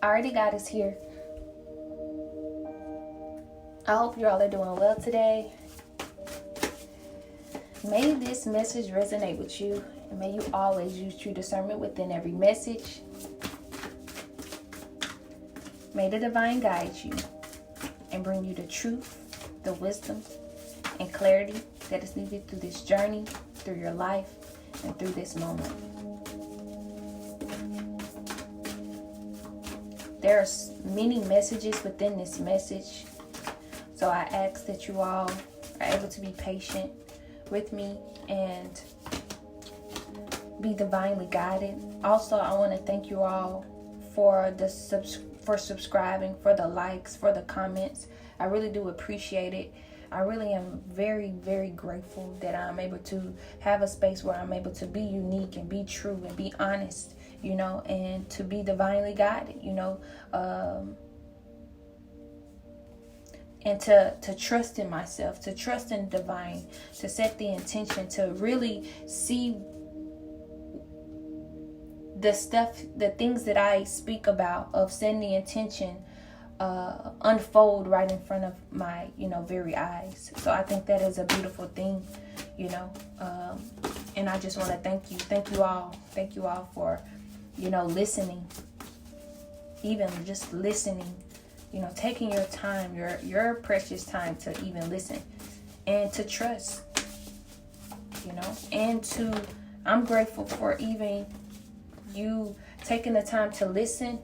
Already God is here. I hope you all are doing well today. May this message resonate with you, and may you always use true discernment within every message. May the divine guide you and bring you the truth, the wisdom, and clarity that is needed through this journey, through your life, and through this moment. There are many messages within this message, so I ask that you all are able to be patient with me and be divinely guided. Also, I want to thank you all for subscribing, for the likes, for the comments. I really do appreciate it. I really am very, very grateful that I'm able to have a space where I'm able to be unique and be true and be honest, and to be divinely guided, and to trust in myself, to trust in the divine, to set the intention, to really see the things that I speak about, of setting the intention, unfold right in front of my, very eyes. So I think that is a beautiful thing, and I just want to thank you all for, listening, even just listening, taking your time, your precious time to even listen and to trust, and I'm grateful for even you taking the time to listen,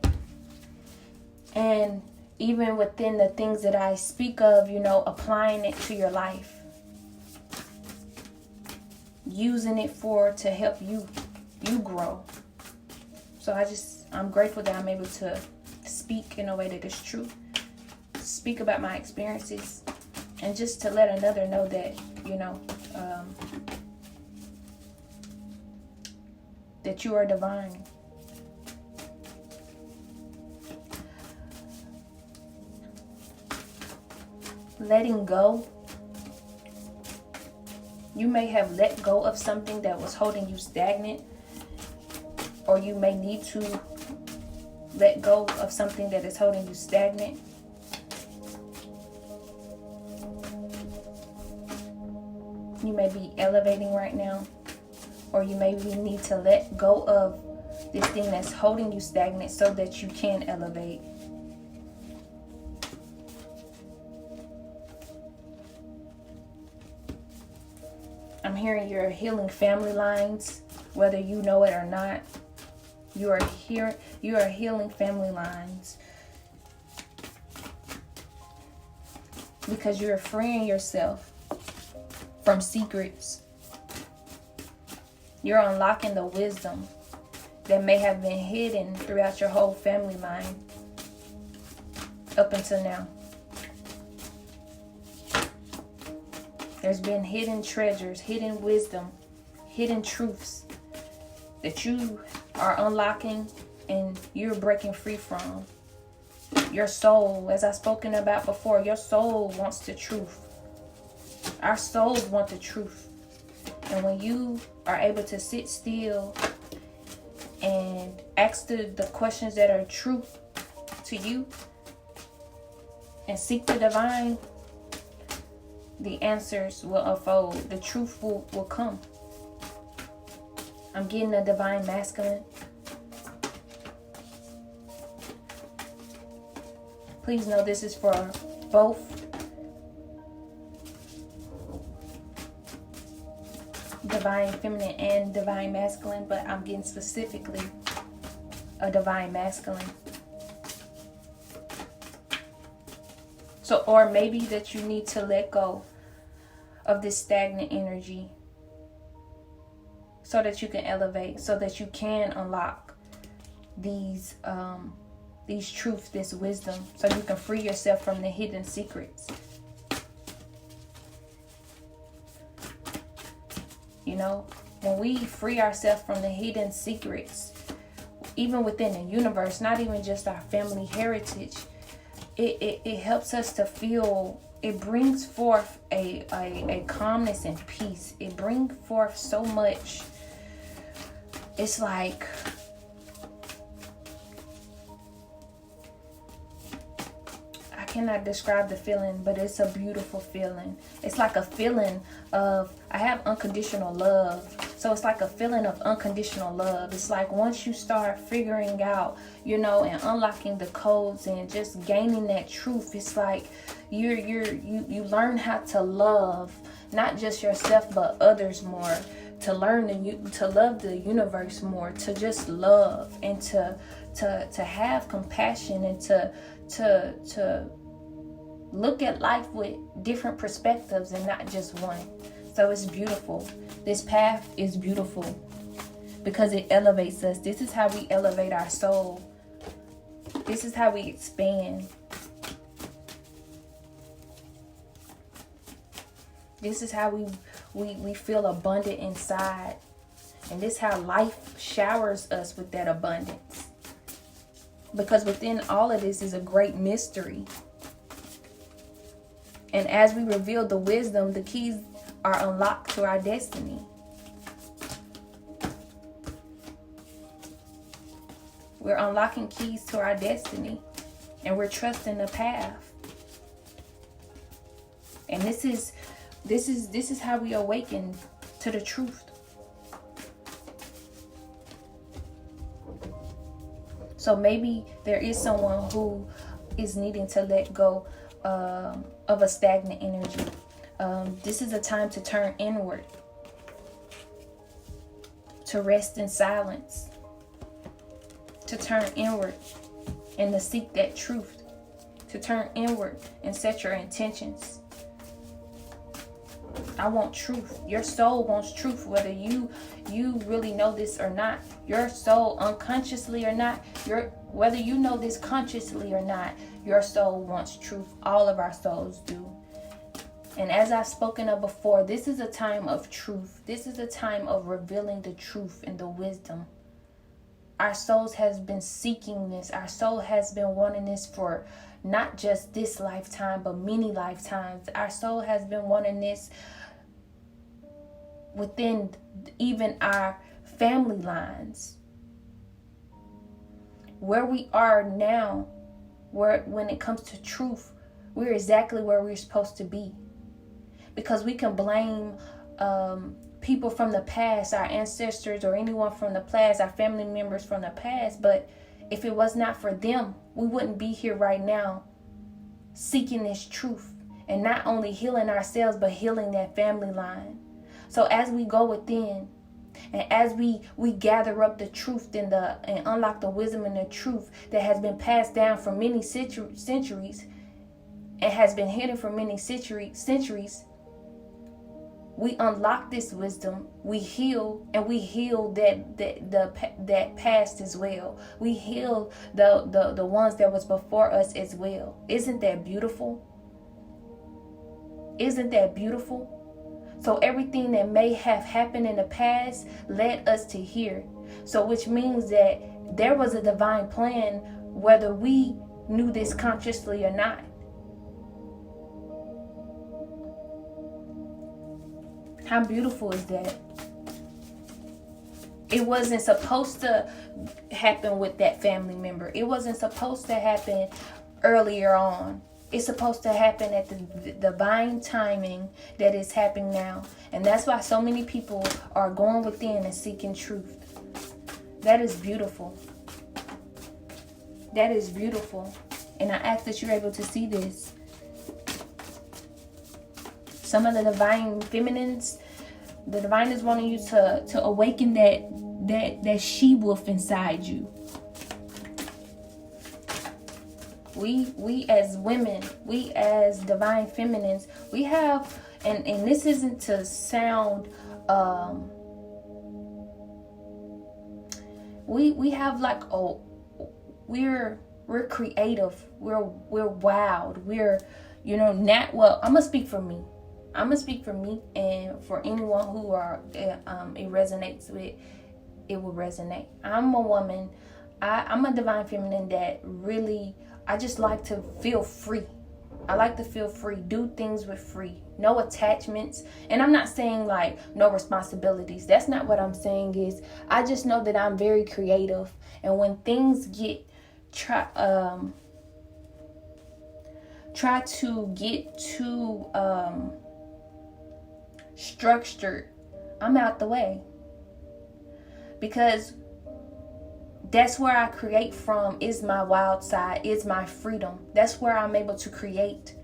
and even within the things that I speak of, applying it to your life, using it to help you grow. So I'm grateful that I'm able to speak in a way that is true, speak about my experiences, and just to let another know that, that you are divine. Letting go. You may have let go of something that was holding you stagnant, or you may need to let go of something that is holding you stagnant. You may be elevating right now, or you maybe need to let go of this thing that's holding you stagnant so that you can elevate. I'm hearing you're healing family lines, whether you know it or not. You are healing family lines because you're freeing yourself from secrets. You're unlocking the wisdom that may have been hidden throughout your whole family line up until now. There's been hidden treasures, hidden wisdom, hidden truths that you are unlocking and you're breaking free from. Your soul, as I've spoken about before, your soul wants the truth. Our souls want the truth. And when you are able to sit still and ask the questions that are true to you and seek the divine, the answers will unfold. The truth will come. I'm getting a divine masculine. Please know this is for both divine feminine and divine masculine, but I'm getting specifically a divine masculine. So, or maybe that you need to let go of this stagnant energy so that you can elevate, so that you can unlock these truths, this wisdom, so you can free yourself from the hidden secrets. When we free ourselves from the hidden secrets, even within the universe, not even just our family heritage, it helps us to feel, it brings forth a calmness and peace. It brings forth so much. It's like cannot describe the feeling, but it's a beautiful feeling. It's like a feeling of, I have unconditional love. So it's like a feeling of unconditional love. It's like once you start figuring out, you know, and unlocking the codes and just gaining that truth, it's like you learn how to love not just yourself but others more, to learn to love the universe more, to just love and to have compassion and to look at life with different perspectives and not just one. So it's beautiful. This path is beautiful because it elevates us. This is how we elevate our soul. This is how we expand. This is how we feel abundant inside. And this is how life showers us with that abundance. Because within all of this is a great mystery. And as we reveal the wisdom, the keys are unlocked to our destiny. We're unlocking keys to our destiny. And we're trusting the path. And this is how we awaken to the truth. So maybe there is someone who is needing to let go of a stagnant energy. This is a time to turn inward, to rest in silence, to turn inward and to seek that truth, to turn inward and set your intentions. I want truth. Your soul wants truth, whether you really know this or not. Your soul, unconsciously or not, whether you know this consciously or not, your soul wants truth. All of our souls do. And as I've spoken of before, this is a time of truth. This is a time of revealing the truth and the wisdom. Our souls has been seeking this. Our soul has been wanting this for not just this lifetime, but many lifetimes. Our soul has been wanting this within even our family lines. Where we are now, when it comes to truth, we're exactly where we're supposed to be. Because we can blame people from the past, our ancestors or anyone from the past, our family members from the past. But if it was not for them, we wouldn't be here right now seeking this truth. And not only healing ourselves, but healing that family line. So as we go within, and as we gather up the truth and unlock the wisdom and the truth that has been passed down for many centuries and has been hidden for many centuries, we unlock this wisdom, we heal, and we heal that past as well. We heal the ones that was before us as well. Isn't that beautiful? Isn't that beautiful? So everything that may have happened in the past led us to here. So which means that there was a divine plan, whether we knew this consciously or not. How beautiful is that? It wasn't supposed to happen with that family member. It wasn't supposed to happen earlier on. It's supposed to happen at the divine timing that is happening now. And that's why so many people are going within and seeking truth. That is beautiful. That is beautiful. And I ask that you're able to see this. Some of the divine feminines, the divine is wanting you to awaken that she-wolf inside you. We as women, we as divine feminines, we have, and this isn't to sound, we have like, we're creative, we're wild, we're, I'm gonna speak for me. I'm gonna speak for me, and for anyone who it resonates with, it will resonate. I'm a woman. I'm a divine feminine that really, I just like to feel free. I like to feel free, do things with free, no attachments. And I'm not saying like no responsibilities. That's not what I'm saying. Is I just know that I'm very creative, and when things get try to get too structured, I'm out the way. Because that's where I create from, is my wild side, is my freedom. That's where I'm able to create.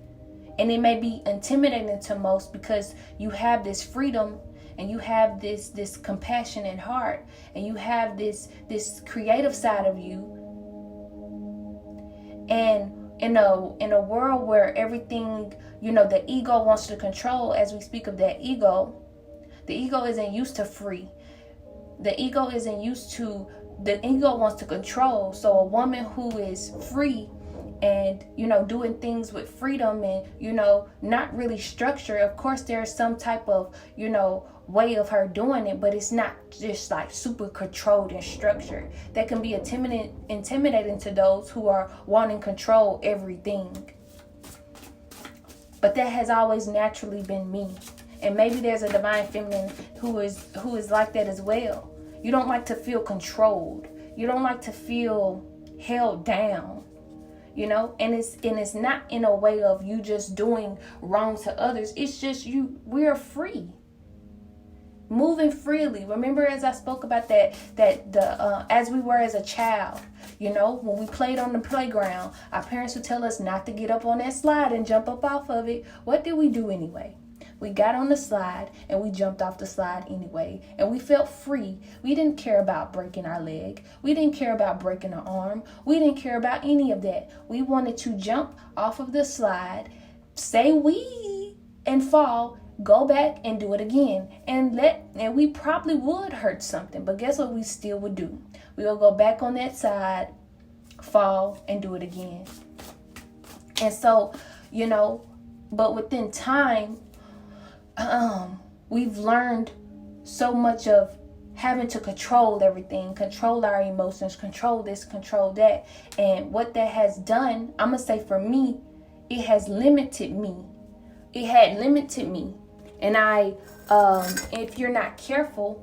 And it may be intimidating to most because you have this freedom and you have this compassionate heart and you have this creative side of you. And in a world where everything, the ego wants to control, as we speak of that ego, the ego isn't used to free. The ego wants to control. So a woman who is free and, doing things with freedom and, not really structured, of course there's some type of, way of her doing it, but it's not just like super controlled and structured. That can be intimidating to those who are wanting control everything. But that has always naturally been me. And maybe there's a divine feminine who is like that as well. You don't like to feel controlled. You don't like to feel held down. And it's not in a way of you just doing wrong to others. It's just we're free. Moving freely. Remember, as I spoke about as we were as a child, when we played on the playground, our parents would tell us not to get up on that slide and jump up off of it. What did we do anyway? We got on the slide and we jumped off the slide anyway. And we felt free. We didn't care about breaking our leg. We didn't care about breaking our arm. We didn't care about any of that. We wanted to jump off of the slide, say wee, and fall, go back and do it again. And we probably would hurt something. But guess what we still would do? We will go back on that side, fall, and do it again. And so, but within time, we've learned so much of having to control everything, control our emotions, control this, control that. And what that has done, I'm going to say for me, it has limited me. It had limited me. And if you're not careful,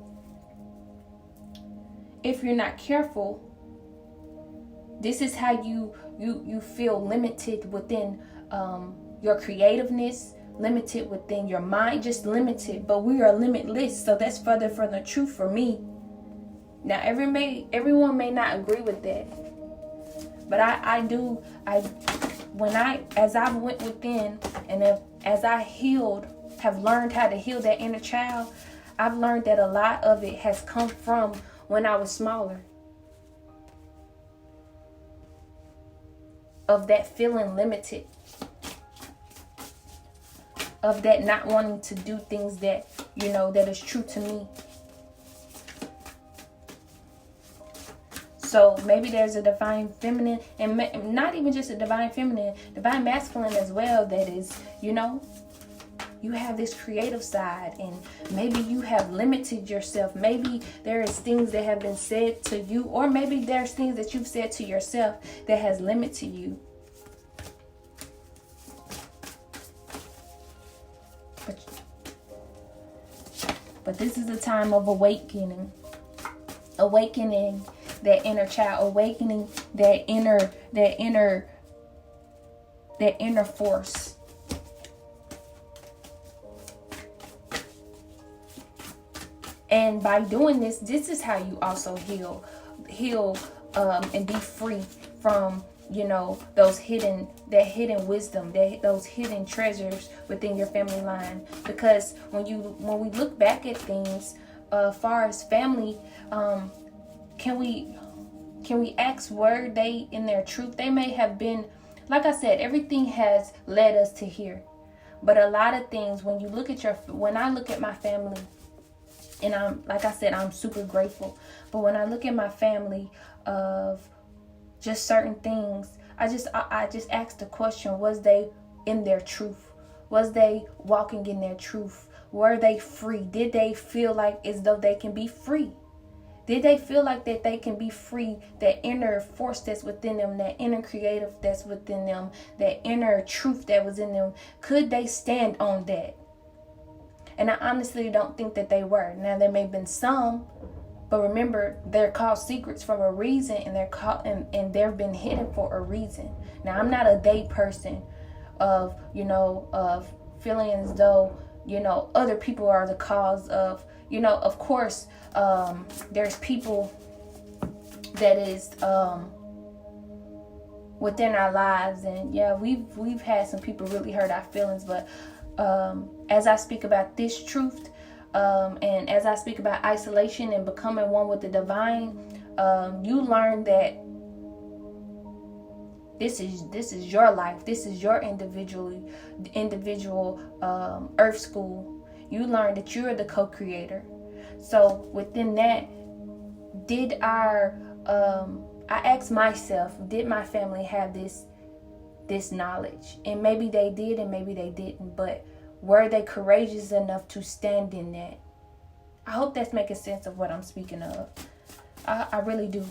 this is how you feel limited within your creativeness, limited within your mind, just limited. But we are limitless, so that's further from the truth for me. Now everyone may not agree with that, but as I went within and as I healed, have learned how to heal that inner child, I've learned that a lot of it has come from when I was smaller, of that feeling limited, of that not wanting to do things that, that is true to me. So maybe there's a divine feminine, and not even just a divine feminine, divine masculine as well, that is, you have this creative side, and maybe you have limited yourself. Maybe there is things that have been said to you, or maybe there's things that you've said to yourself that has limited you. But this is a time of awakening that inner child, awakening that inner force. And by doing this is how you also heal and be free from, those hidden wisdom, those hidden treasures within your family line. Because when we look back at things, far as family, can we ask, were they in their truth? They may have been, like I said, everything has led us to here. But a lot of things, when I look at my family, and I'm super grateful. But when I look at my family of just certain things, I just asked the question, was they in their truth? Was they walking in their truth? Were they free? Did they feel like as though they can be free? Did they feel like that they can be free? That inner force that's within them, that inner creative that's within them, that inner truth that was in them, could they stand on that? And I honestly don't think that they were. Now, there may have been some, but remember, they're called secrets for a reason, and they've been hidden for a reason. Now, I'm not a they person, of, of feeling as though, other people are the cause of, of course, there's people that is within our lives, and yeah, we've had some people really hurt our feelings, but as I speak about this truth, and as I speak about isolation and becoming one with the divine, you learn that this is your life. This is your individual earth school. You learn that you're the co-creator. So within that, I asked myself, did my family have this knowledge? And maybe they did, and maybe they didn't. But were they courageous enough to stand in that? I hope that's making sense of what I'm speaking of. I really do.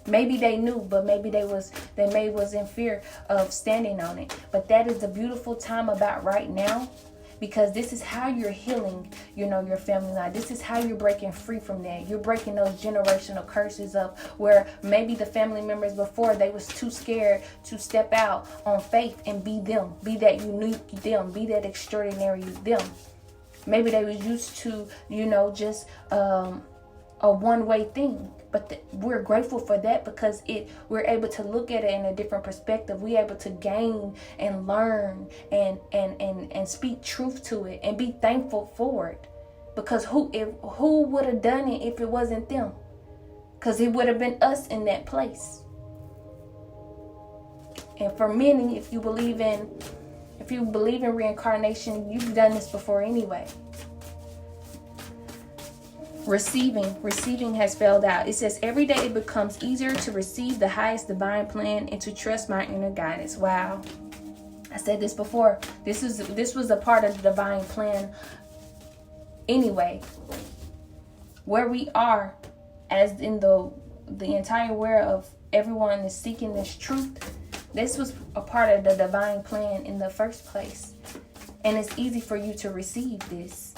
Maybe they knew, but maybe they was in fear of standing on it. But that is the beautiful time about right now, because this is how you're healing, your family line. This is how you're breaking free from that. You're breaking those generational curses up, where maybe the family members before, they was too scared to step out on faith and be them, be that unique them, be that extraordinary them. Maybe they was used to, just a one-way thing. But we're grateful for that, because we're able to look at it in a different perspective. We're able to gain and learn and speak truth to it and be thankful for it. Because who would have done it if it wasn't them? Because it would have been us in that place. And for many, if you believe in reincarnation, you've done this before anyway. Receiving has failed out. It says, every day it becomes easier to receive the highest divine plan and to trust my inner guidance. Wow. I said this before. This was a part of the divine plan anyway. Where we are, as in the entire world of everyone is seeking this truth, this was a part of the divine plan in the first place. And it's easy for you to receive this.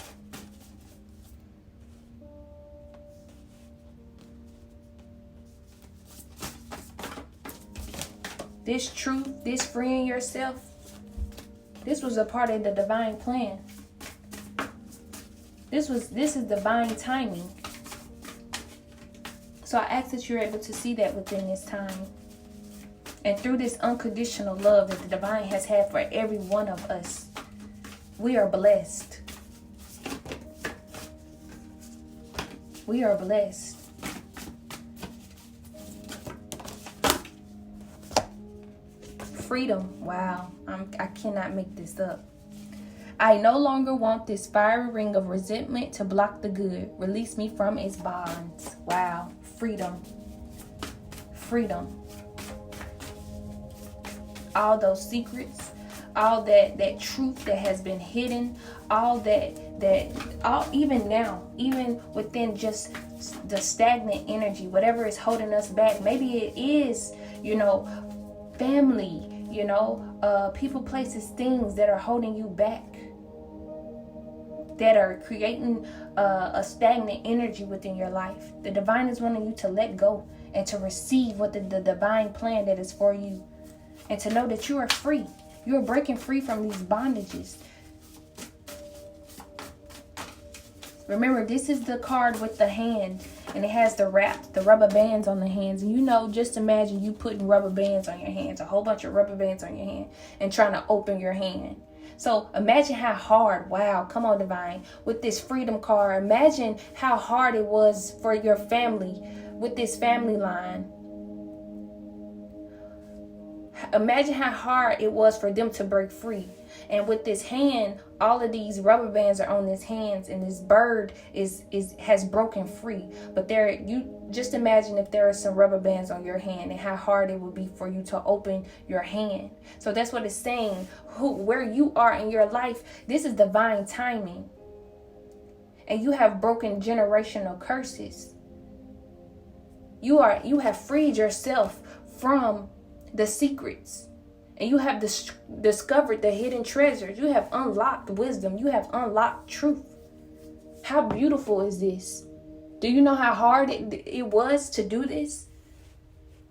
This truth, this freeing yourself, this was a part of the divine plan. This is divine timing. So I ask that you're able to see that within this time. And through this unconditional love that the divine has had for every one of us, we are blessed. We are blessed. Freedom. Wow. I cannot make this up. I no longer want this fiery ring of resentment to block the good. Release me from its bonds. Wow. Freedom. Freedom. All those secrets, all that truth that has been hidden, all even now, even within just the stagnant energy, whatever is holding us back. Maybe it is, family, people, places, things that are holding you back, that are creating a stagnant energy within your life. The divine is wanting you to let go and to receive what the divine plan that is for you, and to know that you are free. You are breaking free from these bondages. Remember, this is the card with the hand, and it has the rubber bands on the hands. And just imagine you putting rubber bands on your hands, a whole bunch of rubber bands on your hand, and trying to open your hand. So imagine how hard, wow, come on, divine, with this freedom card. Imagine how hard it was for your family with this family line. Imagine how hard it was for them to break free. And with this hand, all of these rubber bands are on this hands, and this bird has broken free. But you just imagine if there are some rubber bands on your hand, and how hard it would be for you to open your hand. So that's what it's saying. Where you are in your life, this is divine timing. And you have broken generational curses. You have freed yourself from the secrets, and you have discovered the hidden treasures. You have unlocked wisdom. You have unlocked truth. How beautiful is this? Do you know how hard it was to do this?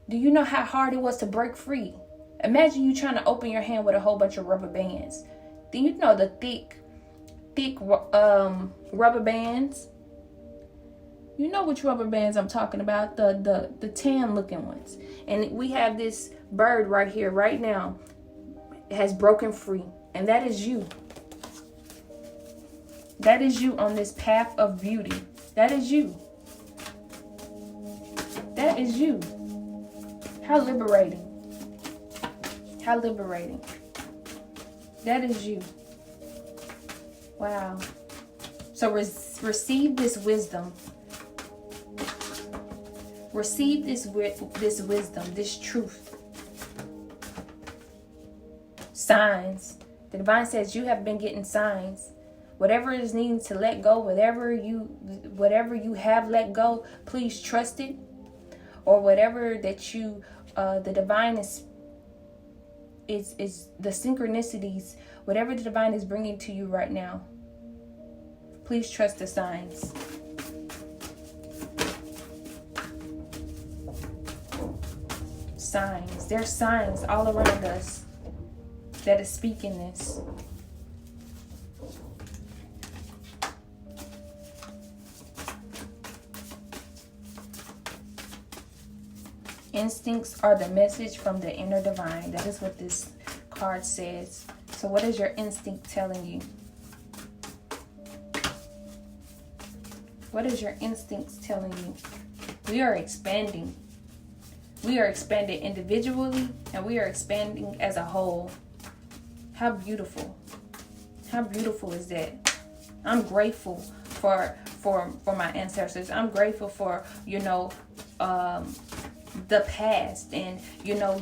Do you know how hard it was to break free? Imagine you trying to open your hand with a whole bunch of rubber bands. Do you know the thick rubber bands? You know which rubber bands I'm talking about, the tan looking ones. And we have this bird right here, right now, has broken free. And that is you. That is you on this path of beauty. That is you. That is you. How liberating. How liberating. That is you. Wow. So receive this wisdom. Receive this wisdom, this truth. Signs. The divine says you have been getting signs. Whatever is needing to let go, whatever you have let go, please trust it. Or whatever that you, the divine is the synchronicities, whatever the divine is bringing to you right now. Please trust the signs. Signs. There's signs all around us that is speaking this. Instincts are the message from the inner divine. That is what this card says. So what is your instinct telling you? What is your instincts telling you? We are expanding. We are expanding individually and we are expanding as a whole. How beautiful. How beautiful is that? I'm grateful for my ancestors. I'm grateful for, the past and,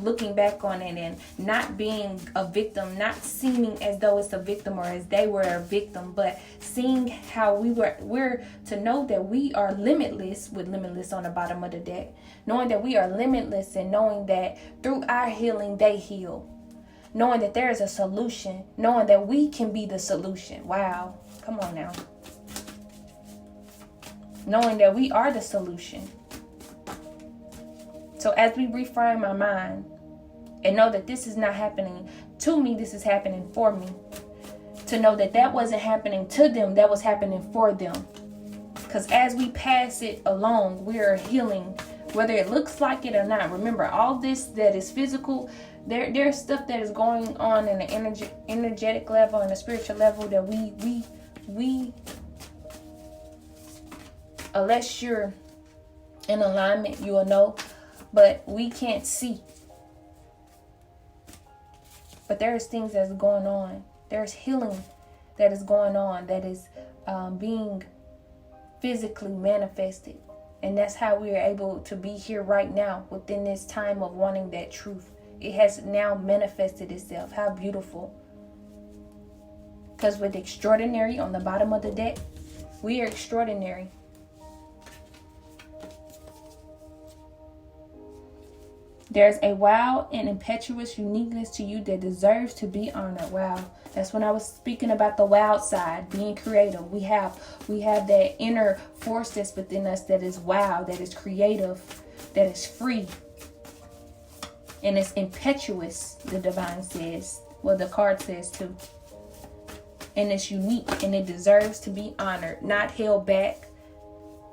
looking back on it and not being a victim, not seeming as though it's a victim or as they were a victim, but seeing how we're to know that we are limitless, with limitless on the bottom of the deck, knowing that we are limitless and knowing that through our healing, they heal, knowing that there is a solution, knowing that we can be the solution. Wow. Come on now. Knowing that we are the solution. So as we reframe our mind and know that this is not happening to me, this is happening for me. To know that that wasn't happening to them, that was happening for them. Because as we pass it along, we are healing, whether it looks like it or not. Remember, all this that is physical, there's stuff that is going on in the energetic level and the spiritual level that we unless you're in alignment, you will know. But we can't see. But there's things that's going on. There's healing that is going on, that is being physically manifested. And that's how we are able to be here right now within this time of wanting that truth. It has now manifested itself. How beautiful. Because with extraordinary on the bottom of the deck, we are extraordinary. There's a wild and impetuous uniqueness to you that deserves to be honored. Wow. That's when I was speaking about the wild side, being creative. We have that inner force that's within us that is wild, that is creative, that is free. And it's impetuous, the divine says. Well, the card says too. And it's unique and it deserves to be honored, not held back,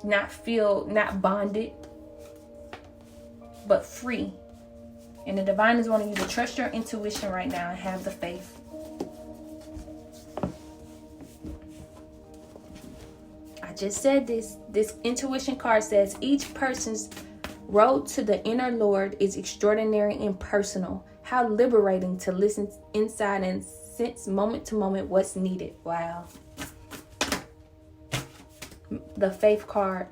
not bonded, but free. And the divine is wanting you to trust your intuition right now and have the faith. I just said this. This intuition card says each person's road to the inner Lord is extraordinary and personal. How liberating to listen inside and sense moment to moment what's needed. Wow. The faith card.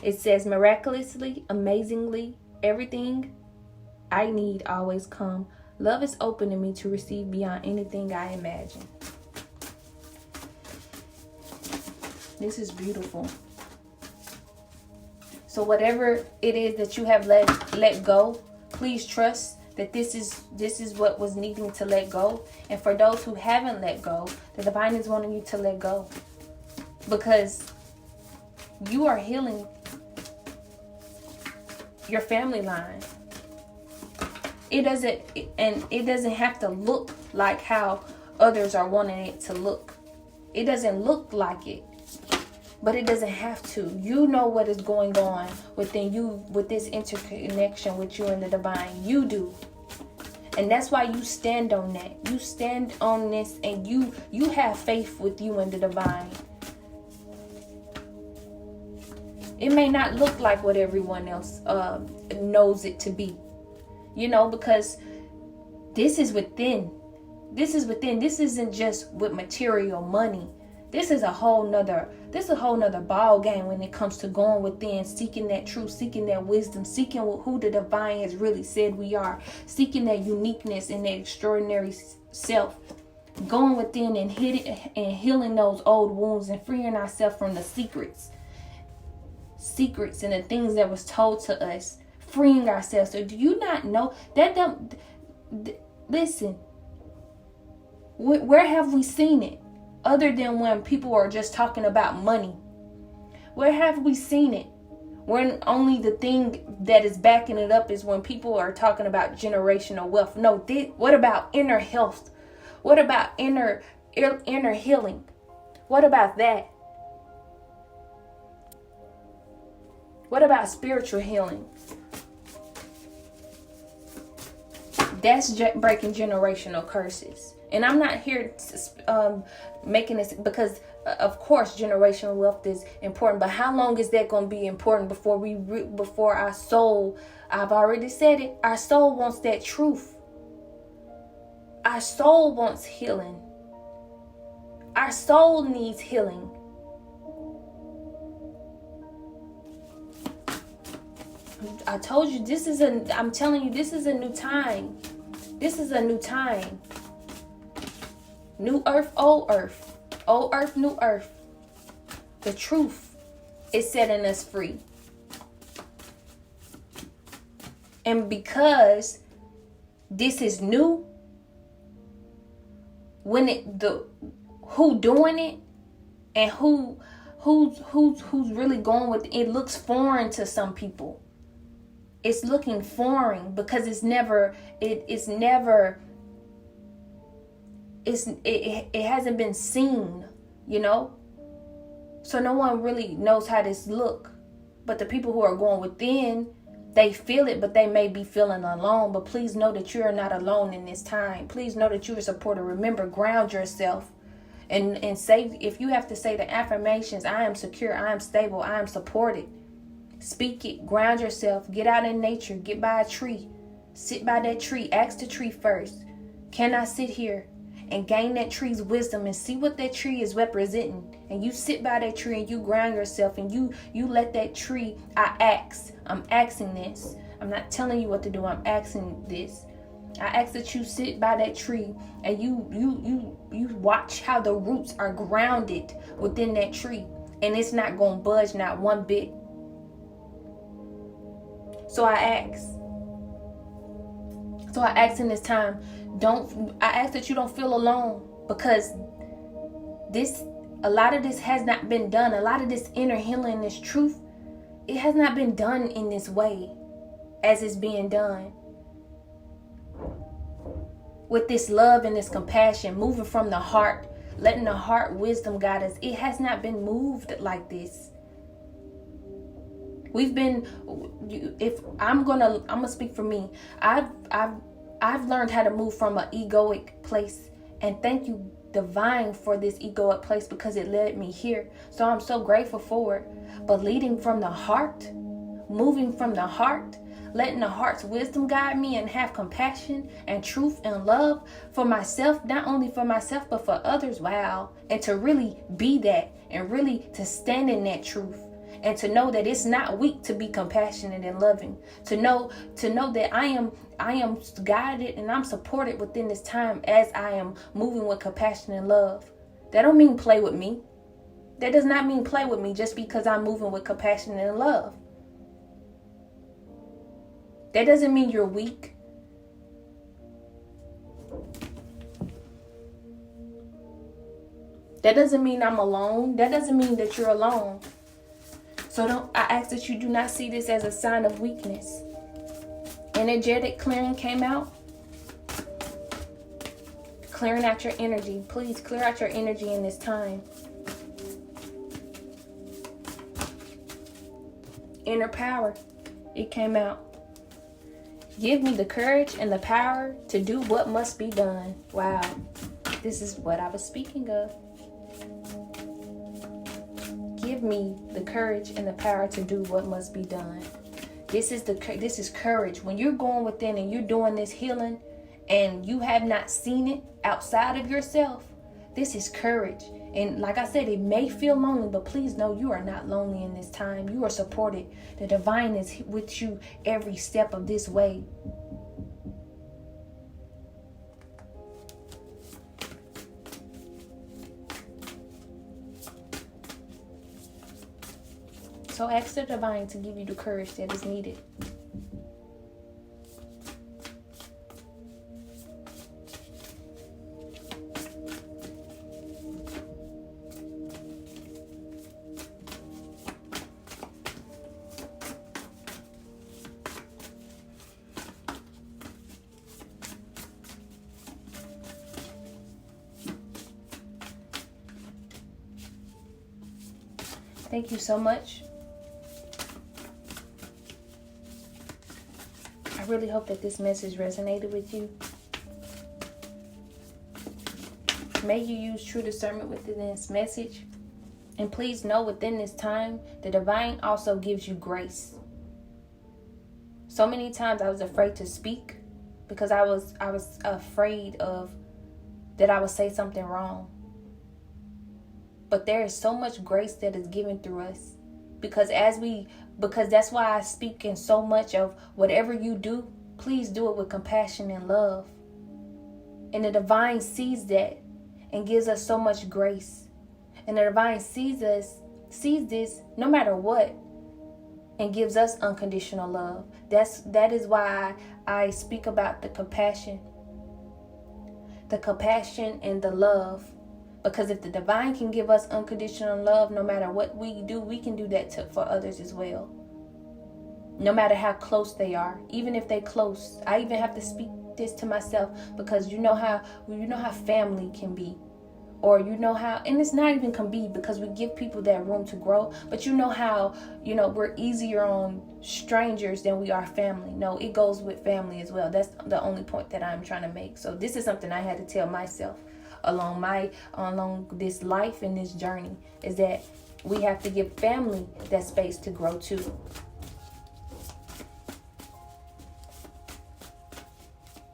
It says miraculously, amazingly, everything I need always come. Love is open to me to receive beyond anything I imagine. This is beautiful. So whatever it is that you have let go, please trust that this is what was needing to let go. And for those who haven't let go, the divine is wanting you to let go. Because you are healing your family line. It doesn't, and it doesn't have to look like how others are wanting it to look. It doesn't look like it, but it doesn't have to. You know what is going on within you with this interconnection with you and the divine. You do. And that's why you stand on that. You stand on this, and you have faith with you and the divine. It may not look like what everyone else knows it to be. You know, because this is within. This is within. This isn't just with material money. This is a whole nother ball game when it comes to going within, seeking that truth, seeking that wisdom, seeking who the divine has really said we are, seeking that uniqueness and that extraordinary self, going within and healing those old wounds and freeing ourselves from the secrets and the things that was told to us, freeing ourselves. So do you not know that? Listen, where have we seen it? Other than when people are just talking about money. Where have we seen it? When only the thing that is backing it up is when people are talking about generational wealth. No, what about inner health? What about inner healing? What about that? What about spiritual healing? That's breaking generational curses. And I'm not here making this, because of course generational wealth is important, but how long is that going to be important before our soul, I've already said it, our soul wants that truth. Our soul wants healing. Our soul needs healing. I told you I'm telling you, this is a new time. This is a new time. New earth, old earth. Old earth, new earth. The truth is setting us free. And because this is new, when who doing it and who's really going with it looks foreign to some people. It's looking foreign because it hasn't been seen, you know? So no one really knows how this look. But the people who are going within, they feel it, but they may be feeling alone. But please know that you are not alone in this time. Please know that you are supported. Remember, ground yourself. And say, if you have to say the affirmations, I am secure, I am stable, I am supported. Speak it, ground yourself, get out in nature, get by a tree. Sit by that tree, ask the tree first. Can I sit here and gain that tree's wisdom and see what that tree is representing? And you sit by that tree and you ground yourself and you let that tree, I'm asking this. I'm not telling you what to do, I'm asking this. I ask that you sit by that tree and you watch how the roots are grounded within that tree. And it's not going to budge, not one bit. So I ask in this time, I ask that you don't feel alone, because a lot of this has not been done. A lot of this inner healing, this truth, it has not been done in this way as it's being done. With this love and this compassion, moving from the heart, letting the heart wisdom guide us. It has not been moved like this. We've been, if I'm gonna speak for me. I've learned how to move from an egoic place, and thank you, divine, for this egoic place, because it led me here. So I'm so grateful for it. But leading from the heart, moving from the heart, letting the heart's wisdom guide me, and have compassion and truth and love for myself, not only for myself but for others. Wow. And to really be that, and really to stand in that truth. And to know that it's not weak to be compassionate and loving. To know that I am guided and I'm supported within this time as I am moving with compassion and love. That don't mean play with me. That does not mean play with me just because I'm moving with compassion and love. That doesn't mean you're weak. That doesn't mean I'm alone. That doesn't mean that you're alone. So I ask that you do not see this as a sign of weakness. Energetic clearing came out. Clearing out your energy. Please clear out your energy in this time. Inner power. It came out. Give me the courage and the power to do what must be done. Wow. This is what I was speaking of. Give me the courage and the power to do what must be done. This is courage. When you're going within and you're doing this healing and you have not seen it outside of yourself, this is courage. And like I said, it may feel lonely, but please know you are not lonely in this time. You are supported. The divine is with you every step of this way. So ask the divine to give you the courage that is needed. Thank you so much. I really hope that this message resonated with you. May you use true discernment within this message. And please know within this time, the divine also gives you grace. So many times I was afraid to speak because I was afraid of that I would say something wrong. But there is so much grace that is given through us. Because that's why I speak in so much of whatever you do, please do it with compassion and love. And the divine sees that and gives us so much grace. And the divine sees this no matter what, and gives us unconditional love. That is why I speak about the compassion and the love. Because if the divine can give us unconditional love, no matter what we do, we can do that for others as well. No matter how close they are, even if they're close. I even have to speak this to myself because you know how family can be. Or you know how, and it's not even can be because we give people that room to grow. But you know how, we're easier on strangers than we are family. No, it goes with family as well. That's the only point that I'm trying to make. So this is something I had to tell myself along this life and this journey, is that we have to give family that space to grow too.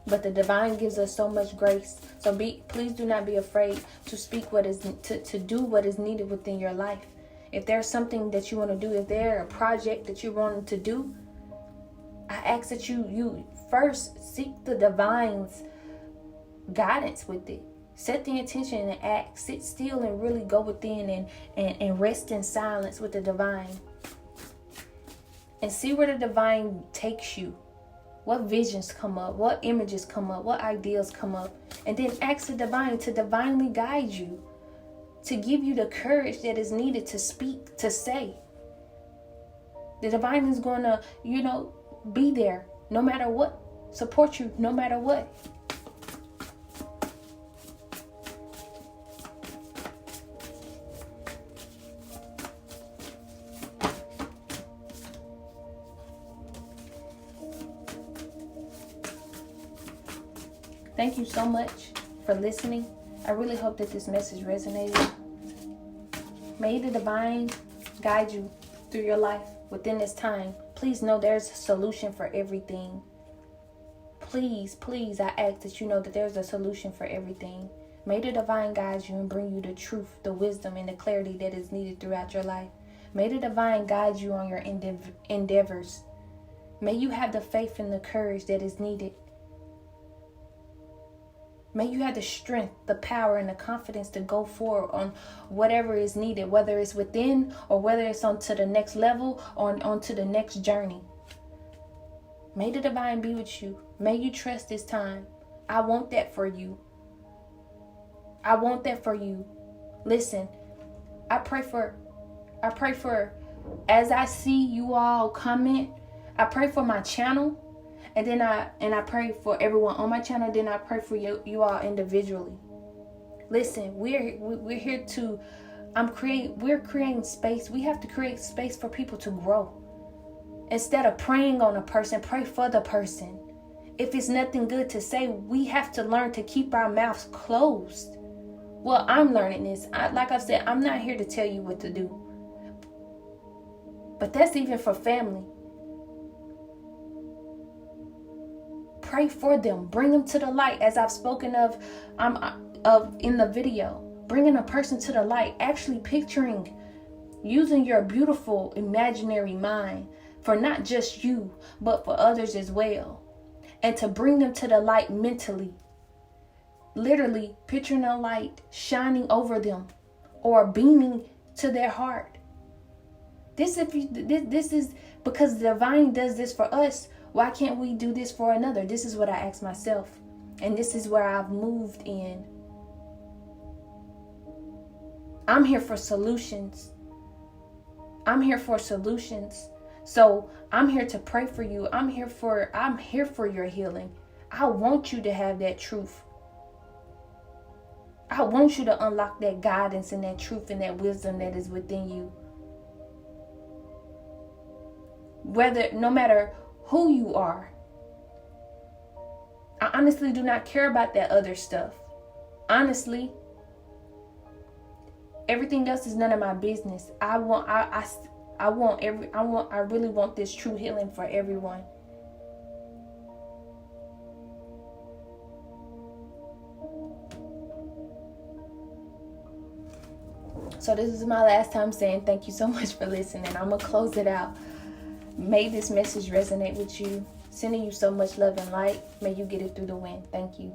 But the divine gives us so much grace. So please do not be afraid to speak to do what is needed within your life. If there's something that you want to do, if there's a project that you want to do, I ask that you first seek the divine's guidance with it. Set the intention and act. Sit still and really go within and rest in silence with the divine. And see where the divine takes you. What visions come up? What images come up? What ideas come up? And then ask the divine to divinely guide you. To give you the courage that is needed to speak, to say. The divine is going to, be there no matter what. Support you no matter what. Thank you so much for listening. I really hope that this message resonated. May the divine guide you through your life within this time. Please know there's a solution for everything. Please, I ask that you know that there's a solution for everything. May the divine guide you and bring you the truth, the wisdom, and the clarity that is needed throughout your life. May the divine guide you on your endeavors. May you have the faith and the courage that is needed. May you have the strength, the power, and the confidence to go forward on whatever is needed, whether it's within or whether it's on to the next level or on to the next journey. May the divine be with you. May you trust this time. I want that for you. I want that for you. Listen, I pray for, as I see you all comment, I pray for my channel. And then I pray for everyone on my channel. Then I pray for you all individually. Listen, we're here to we're creating space. We have to create space for people to grow. Instead of praying on a person, pray for the person. If it's nothing good to say, we have to learn to keep our mouths closed. Well, I'm learning this. Like I said, I'm not here to tell you what to do. But that's even for family. Pray for them. Bring them to the light, as I've spoken of in the video. Bringing a person to the light. Actually picturing, using your beautiful imaginary mind for not just you, but for others as well. And to bring them to the light mentally. Literally picturing a light shining over them or beaming to their heart. This is because the divine does this for us. Why can't we do this for another? This is what I ask myself. And this is where I've moved in. I'm here for solutions. I'm here for solutions. So I'm here to pray for you. I'm here for your healing. I want you to have that truth. I want you to unlock that guidance and that truth and that wisdom that is within you. No matter who you are. I honestly do not care about that other stuff. Honestly. Everything else is none of my business. I really want this true healing for everyone. So this is my last time saying thank you so much for listening. I'm going to close it out. May this message resonate with you. Sending you so much love and light. May you get it through the wind. Thank you.